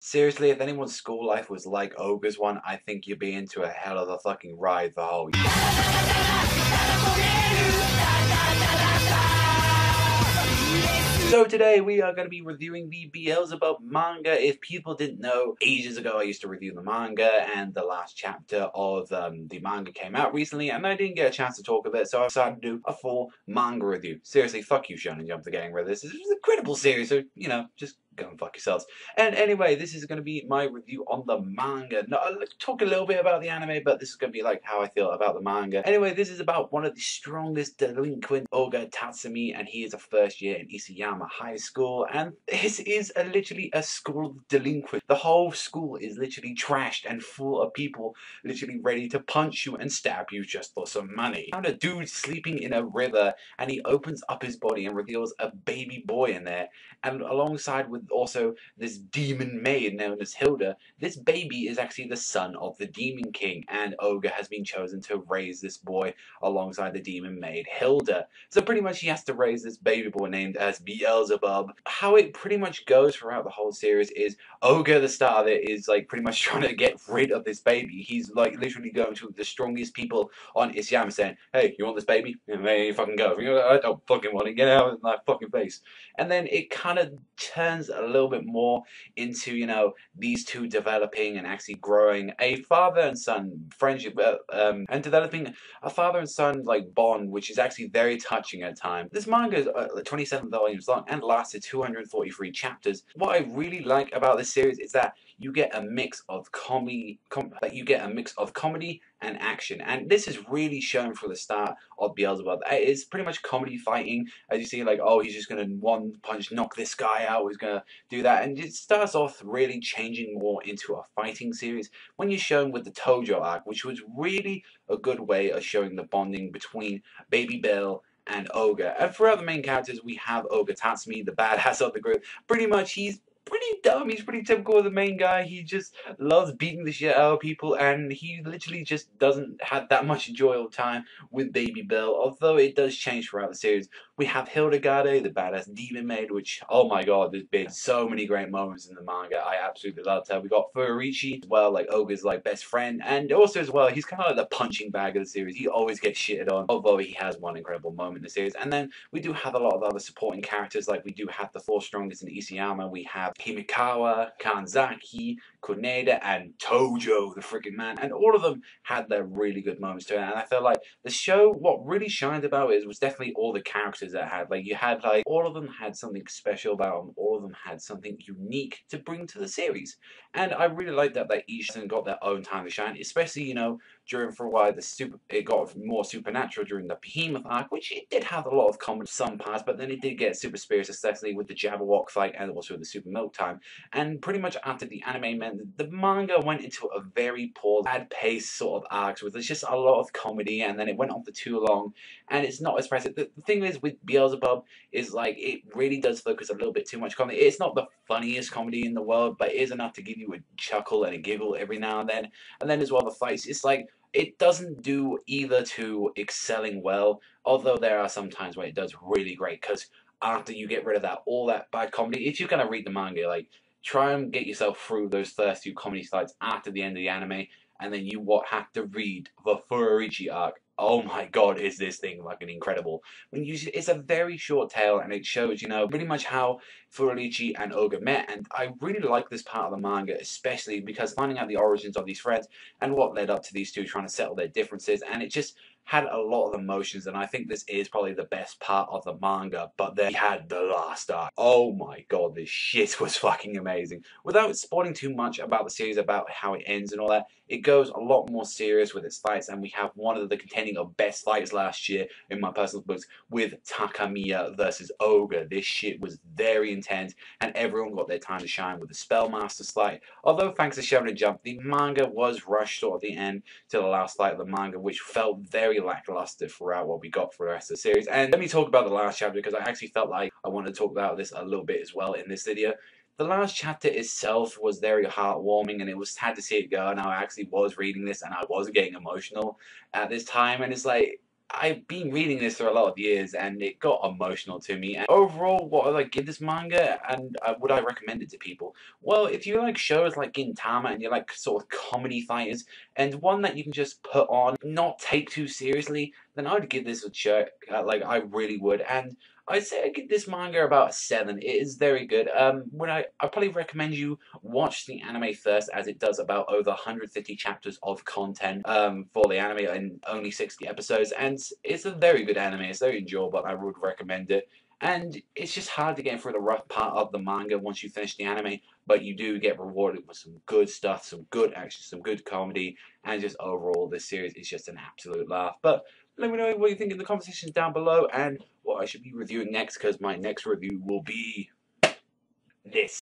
Seriously, if anyone's school life was like Ogre's one, I think you'd be into a hell of a fucking ride the whole year. So today we are going to be reviewing the Beelzebub manga. If people didn't know, ages ago I used to review the manga, and the last chapter of the manga came out recently, and I didn't get a chance to talk of it, so I decided to do a full manga review. Seriously, fuck you, Shonen Jump, for getting rid of this. This is a credible series, so, you know, just go and fuck yourselves. And anyway, this is going to be my review on the manga. No, I'll talk a little bit about the anime, but this is going to be like how I feel about the manga. Anyway, this is about one of the strongest delinquent, Oga Tatsumi, and he is a first year in Isayama High School, and this is literally a school of delinquents. The whole school is literally trashed and full of people literally ready to punch you and stab you just for some money. Found a dude sleeping in a river, and he opens up his body and reveals a baby boy in there, and alongside with also this demon maid known as Hilda. This baby is actually the son of the Demon King, and Oga has been chosen to raise this boy alongside the demon maid Hilda. So pretty much he has to raise this baby boy named as Beelzebub. How it pretty much goes throughout the whole series is Oga, the star of it, is like pretty much trying to get rid of this baby. He's like literally going to the strongest people on Isayama saying, "Hey, you want this baby? There you fucking go. I don't fucking want it. Get out of my fucking face." And then it kind of turns a little bit more into, you know, these two developing and actually growing a father and son friendship, and developing a father and son like bond, which is actually very touching at times. This manga is 27 volumes long and lasted 243 chapters. What I really like about this series is that you get a mix of comedy, and action, and this is really shown from the start of Beelzebub. It is pretty much comedy fighting, as you see, like, oh, he's just gonna one punch knock this guy out, he's gonna do that, and it starts off really changing more into a fighting series when you're shown with the Tojo arc, which was really a good way of showing the bonding between Baby Bill and Oga. And throughout the main characters, we have Oga Tatsumi, the badass of the group. Pretty much, he's pretty dumb, he's pretty typical of the main guy. He just loves beating the shit out of people, and he literally just doesn't have that much enjoyable time with Baby Bill, although it does change throughout the series. We have Hildegard, the badass demon maid, which, oh my god, there's been so many great moments in the manga. I absolutely loved her. We got Furichi as well, like Oga's like best friend, and also as well, he's kind of like the punching bag of the series. He always gets shitted on, although he has one incredible moment in the series. And then we do have a lot of other supporting characters, like we do have the four strongest in Isayama. We have Himikawa, Kanzaki, Koneda, and Tojo, the freaking man, and all of them had their really good moments to it. And I felt like the show, what really shined about it was definitely all the characters that had, like, you had like all of them had something special about them, all of them had something unique to bring to the series, and I really liked that each of them got their own time to shine, especially, you know, during for a while it got more supernatural during the Behemoth arc, which it did have a lot of comedy some parts, but then it did get super serious, especially with the Jabberwock fight and also the Super Milk Time. And pretty much after the anime meant the manga went into a very poor, bad pace sort of arcs with just a lot of comedy, and then it went on for too long, and it's not as impressive. The thing is with Beelzebub is like it really does focus a little bit too much comedy. It's not the funniest comedy in the world, but it is enough to give you a chuckle and a giggle every now and then. And then as well, the fights, it's like it doesn't do either to excelling well, although there are some times where it does really great, because after you get rid of all that bad comedy, if you're gonna read the manga, like, try and get yourself through those first few comedy slides after the end of the anime, and then you have to read the Furichi arc. Oh my god, is this thing fucking incredible. It's a very short tale, and it shows, you know, pretty much how Furichi and Oga met, and I really like this part of the manga, especially because finding out the origins of these friends and what led up to these two trying to settle their differences, and it just had a lot of emotions, and I think this is probably the best part of the manga. But then we had the last arc. Oh my god, this shit was fucking amazing. Without spoiling too much about the series, about how it ends and all that, it goes a lot more serious with its fights, and we have one of the contending of best fights last year in my personal books with Takamiya versus Oga. This shit was very intense, and everyone got their time to shine with the Spellmaster fight. Although thanks to Shonen Jump, the manga was rushed sort of the end to the last fight of the manga, which felt very lackluster throughout what we got for the rest of the series. And let me talk about the last chapter, because I actually felt like I wanted to talk about this a little bit as well in this video. The last chapter itself was very heartwarming, and it was sad to see it go, and I actually was reading this and I was getting emotional at this time, and it's like, I've been reading this for a lot of years, and it got emotional to me. And overall, what would I give this manga, and would I recommend it to people? Well, if you like shows like Gintama, and you like sort of comedy fighters, and one that you can just put on, not take too seriously, then I would give this a check. Like, I really would. And I'd say I give this manga about a 7. It is very good. I probably recommend you watch the anime first, as it does about over 150 chapters of content for the anime in only 60 episodes, and it's a very good anime. It's very enjoyable. I would recommend it. And it's just hard to get through the rough part of the manga once you finish the anime, but you do get rewarded with some good stuff, some good action, some good comedy, and just overall, this series is just an absolute laugh. But let me know what you think in the comment sections down below, and what I should be reviewing next, because my next review will be this.